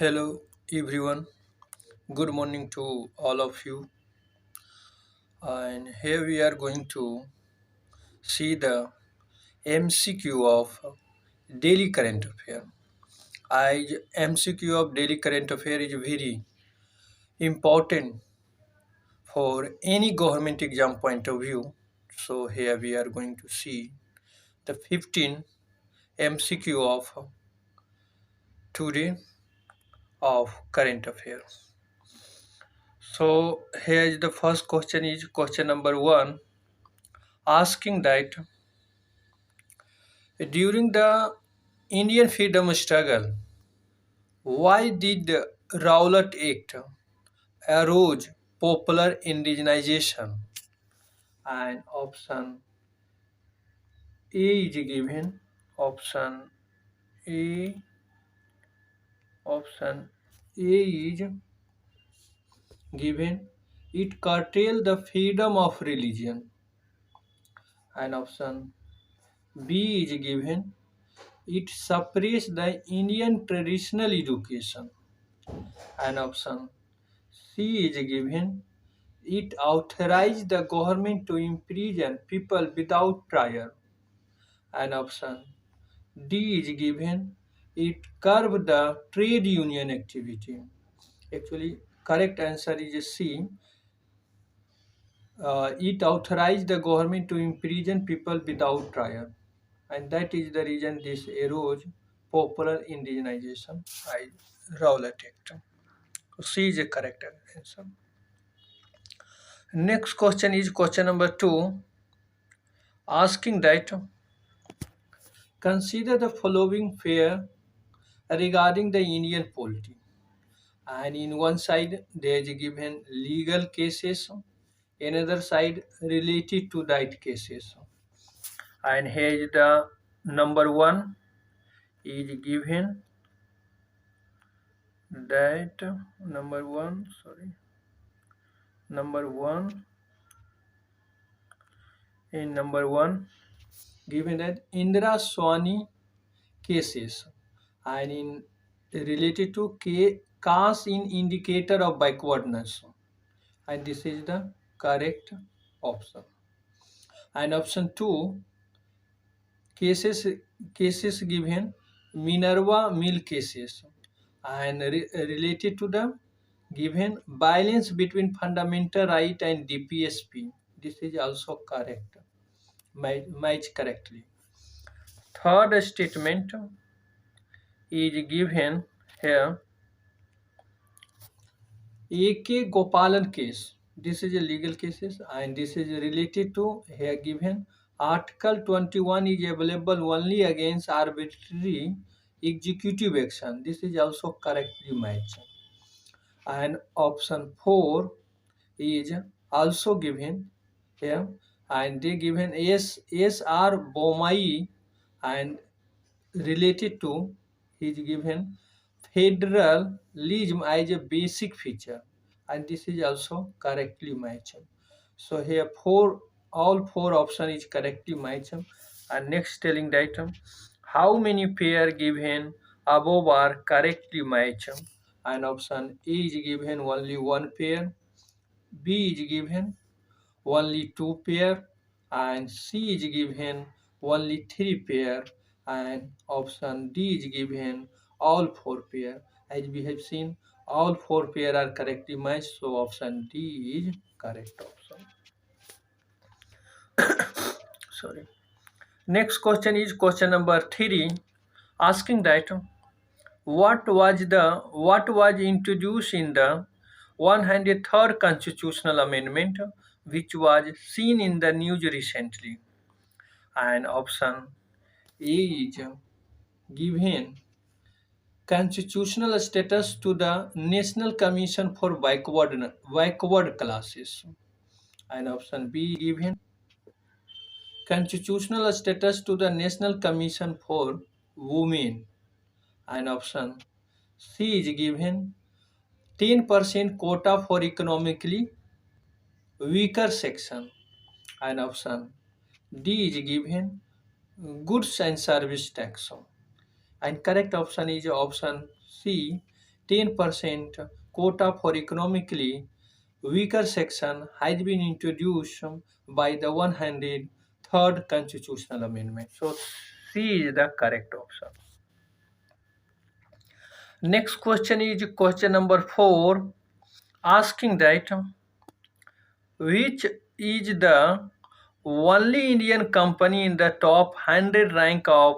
Hello everyone, good morning to all of you. And here we are going to see the MCQ of daily current affair. I MCQ of daily current affair is very important for any government exam point of view. So here we are going to see the 15 MCQ of today of current affairs. So here is the first question is question number 1 asking that during the Indian freedom struggle, why did Rowlatt Act arose popular indigenization? And A is given. Option A. Option A is given. It curtailed the freedom of religion. And option B is given. It suppressed the Indian traditional education. And option C is given. It authorized the government to imprison people without trial. An option D is given. It curbed the trade union activity. Actually, correct answer is C. It authorized the government to imprison people without trial. And that is the reason this arose popular indigenization by Rowlatt Act. C is a correct answer. Next question is question number 2 asking that consider the following pair regarding the Indian polity. And in one side there is given legal cases, another side related to that cases. And here is the number 1 is given that number 1 in number 1 given that Indra Swani cases and in related to caste in indicator of backwardness, and this is the correct option. And option 2 cases given Minerva Mill cases and related to the given balance between fundamental right and DPSP. This is also correct, match correctly. Third statement is given here A.K. Gopalan case. This is a legal cases and this is related to here given Article 21 is available only against arbitrary executive action. This is also correctly matched. And option 4 is also given here and they given S.R. Bomai and related to is given federalism as a basic feature, and this is also correctly matched. So here all four option is correctly matched. And next telling that how many pair given above are correctly matched. And option A is given only one pair, B is given only two pair, and C is given only three pair, and option D is given all four pair. As we have seen, all four pair are correctly matched, so option D is correct option. Sorry. Next question is question number 3 asking that what was introduced in the 103rd constitutional amendment which was seen in the news recently. And option A is given constitutional status to the National Commission for Backward Classes. And option B given constitutional status to the National Commission for Women. And option C is given 10% quota for economically weaker section. And option D is given goods and service tax. And correct option is option C, 10% quota for economically weaker section has been introduced by the 103rd Constitutional Amendment. So C is the correct option. Next question is question number 4, asking that which is the only Indian company in the top 100 rank of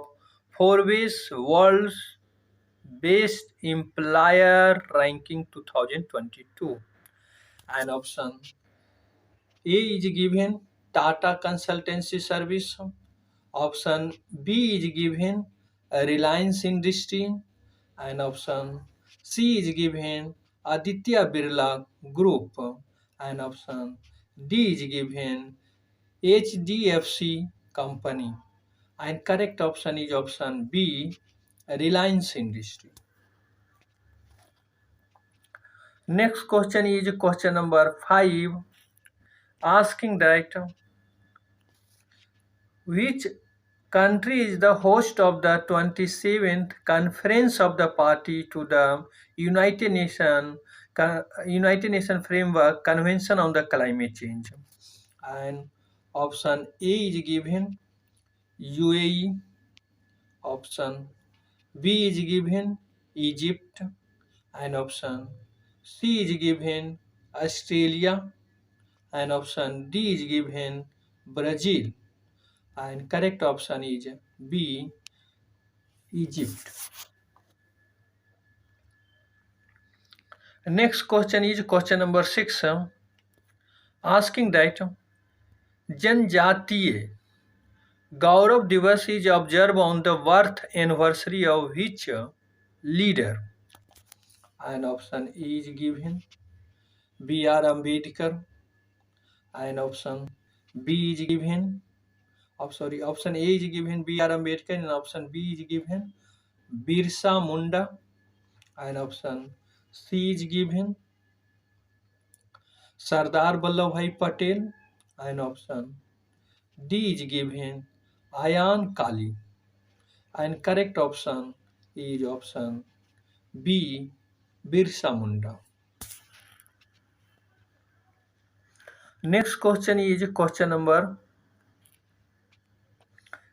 Forbes World's Best Employer Ranking 2022? And option A is given Tata Consultancy Service. Option B is given Reliance Industry. And option C is given Aditya Birla Group. And option D is given HDFC Company. And correct option is option B, Reliance Industry. Next question is question number 5, asking that which country is the host of the 27th Conference of the Party to the United Nations Framework Convention on the Climate Change? And option A is given UAE, option B is given Egypt, and option C is given Australia, and option D is given Brazil, and correct option is B, Egypt. Next question is question number 6, asking that Janjatiya Gaurav Divas is observed on the birth anniversary of which leader? And option A is given B.R. Ambedkar, and option B is given option A is given B.R. Ambedkar, and option B is given Birsa Munda, and option C is given Sardar Vallabhbhai Patel, and option D is given Ayan Kali, and correct option is option B, Birsa Munda. Next question is question number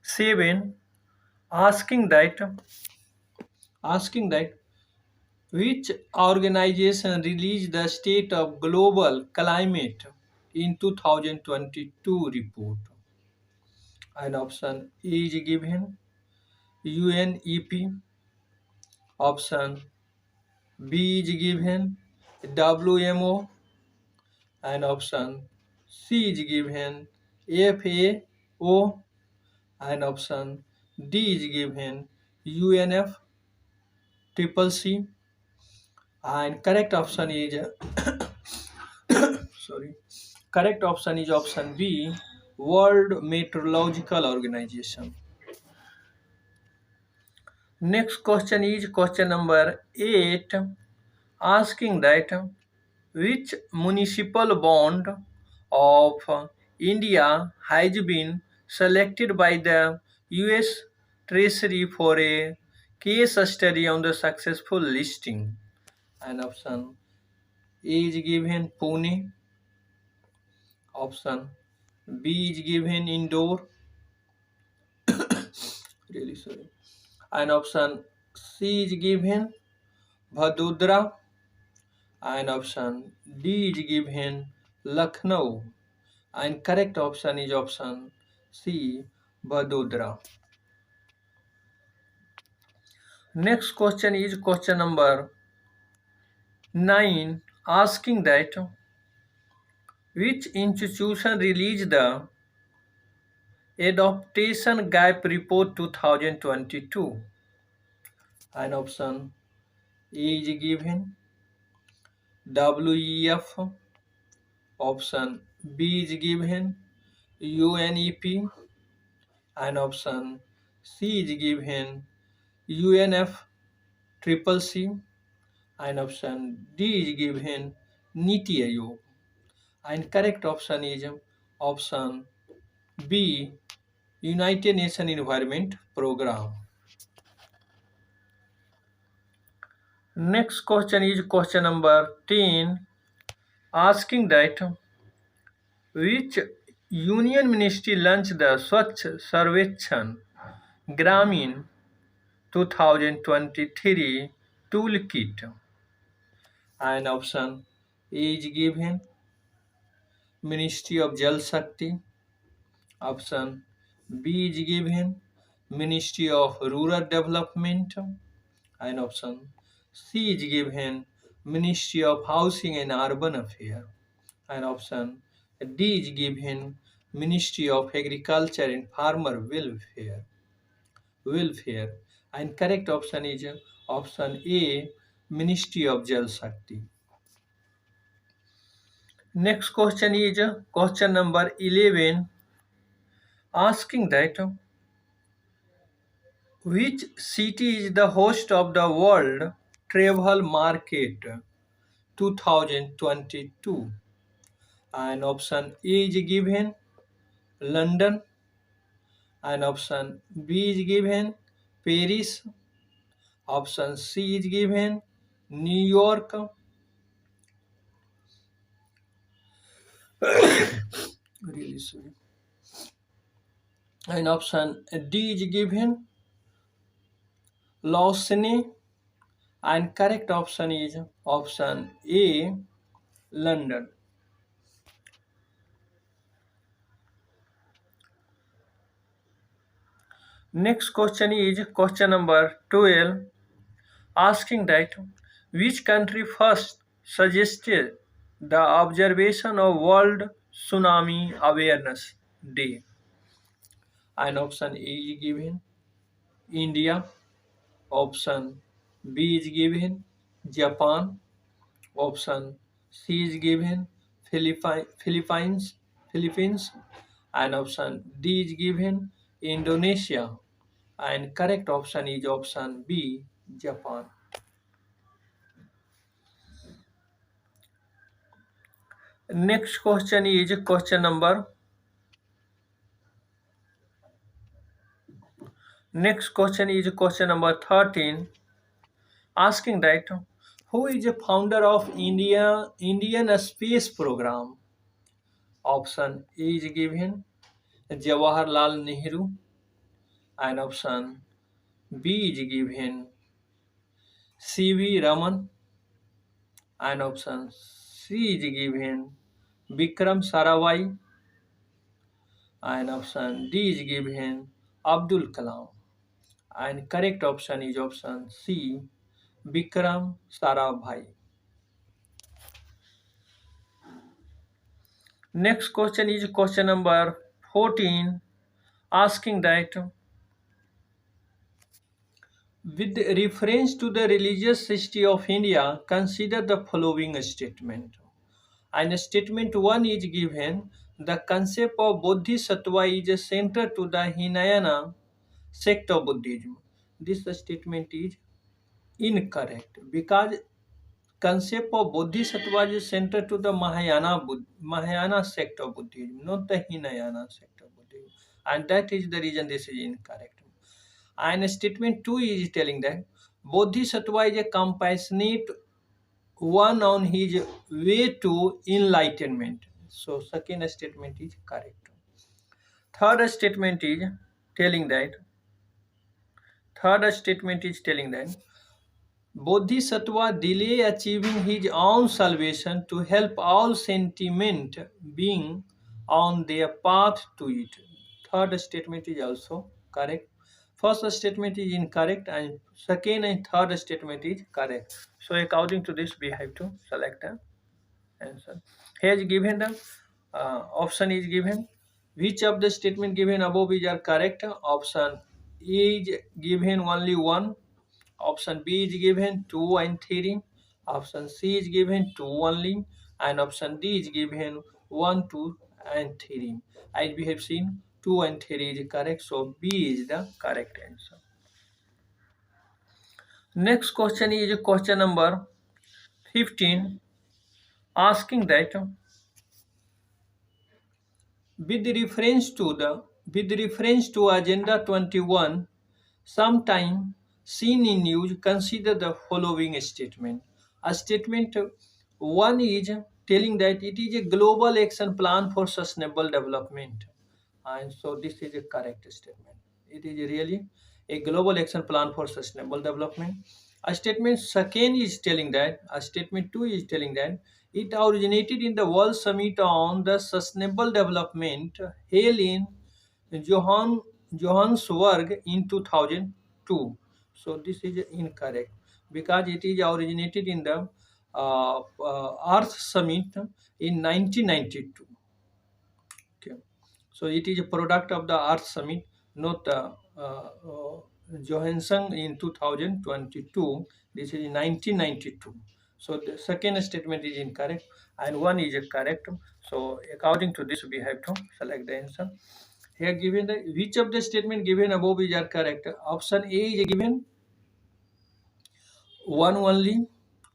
7, asking that which organization released the State of Global Climate in 2022 report? And option A is given UNEP, option B is given WMO, and option C is given FAO, and option D is given UNFCCC, and correct option is correct option is option B, World Meteorological Organization. Next question is question number 8, asking that which municipal bond of India has been selected by the US Treasury for a case study on the successful listing? And option A is given Pune, option B is given Indore, really sorry, and option C is given Vadodara, and option D is given Lucknow, and correct option is option C, Vadodara. Next question is question number 9, asking that which institution released the Adaptation Gap Report 2022? And option A is given WEF, option B is given UNEP, and option C is given UNFCCC, and option D is given Niti Aayog, and correct option is option B, United Nations Environment Program. Next question is question number 10, asking that which union ministry launched the Swachh Sarvechan Gramin 2023 toolkit? And option A is given Ministry of Jal Shakti. Option B is given Ministry of Rural Development. And option C is given Ministry of Housing and Urban Affairs. And option D is given Ministry of Agriculture and Farmer Welfare. And correct option is option A, Ministry of Jal Shakti. Next question is question number 11, asking that which city is the host of the World Travel Market 2022? And option A is given London, and option B is given Paris, option C is given New York, really sorry, and option D is given Lausanne, and correct option is option A, London. Next question is question number 12, asking that which country first suggested the observation of World Tsunami Awareness Day? And option A is given India, option B is given Japan, option C is given Philippines, and option D is given Indonesia, and correct option is option B, Japan. Next question is question number 13, asking that who is the founder of Indian Space Program? Option A is given Jawaharlal Nehru, and option B is given C.V. Raman, and option C is given Vikram Sarabhai, and option D is given Abdul Kalam, and correct option is option C, Vikram Sarabhai. Next question is question number 14, asking that with reference to the religious history of India, consider the following statement. And statement 1 is given, the concept of Bodhisattva is central to the Hinayana sect of Buddhism. This statement is incorrect because concept of Bodhisattva is central to the Mahayana sect of Buddhism, not the Hinayana sect of Buddhism. And that is the reason this is incorrect. And statement 2 is telling that Bodhisattva is a compassionate one on his way to enlightenment. So second statement is correct. Third statement is telling that Bodhisattva delay achieving his own salvation to help all sentient beings on their path to it. Third statement is also correct. First statement is incorrect, and second and third statement is correct. So according to this, we have to select an answer. Here is given the option is given. Which of the statement given above is are correct? Option A is given only one. Option B is given 2 and 3. Option C is given 2 only. And option D is given 1, 2 and 3. As we have seen, 2 and 3 is correct. So B is the correct answer. Next question is question number 15, asking that with reference to Agenda 21, sometime seen in news, consider the following statement. A statement one is telling that it is a global action plan for sustainable development. And so this is a correct statement. It is really a global action plan for sustainable development. A statement second is telling that, a statement two is telling that it originated in the World Summit on the Sustainable Development held in Johann, Johannesburg in 2002. So this is incorrect because it is originated in the Earth Summit in 1992. Okay. So it is a product of the Earth Summit, not Johansson in 2022. This is in 1992. So the second statement is incorrect and one is correct. So according to this, we have to select the answer. Here given the which of the statement given above is are correct. Option A is given one only.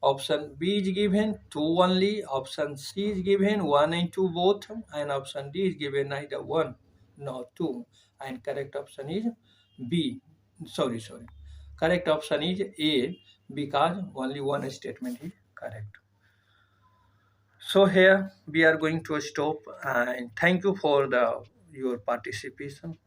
Option B is given two only. Option C is given one and two both, and option D is given neither one nor two. And correct option is B. Sorry. Correct option is A because only one statement is correct. So here we are going to stop and thank you for the your participation.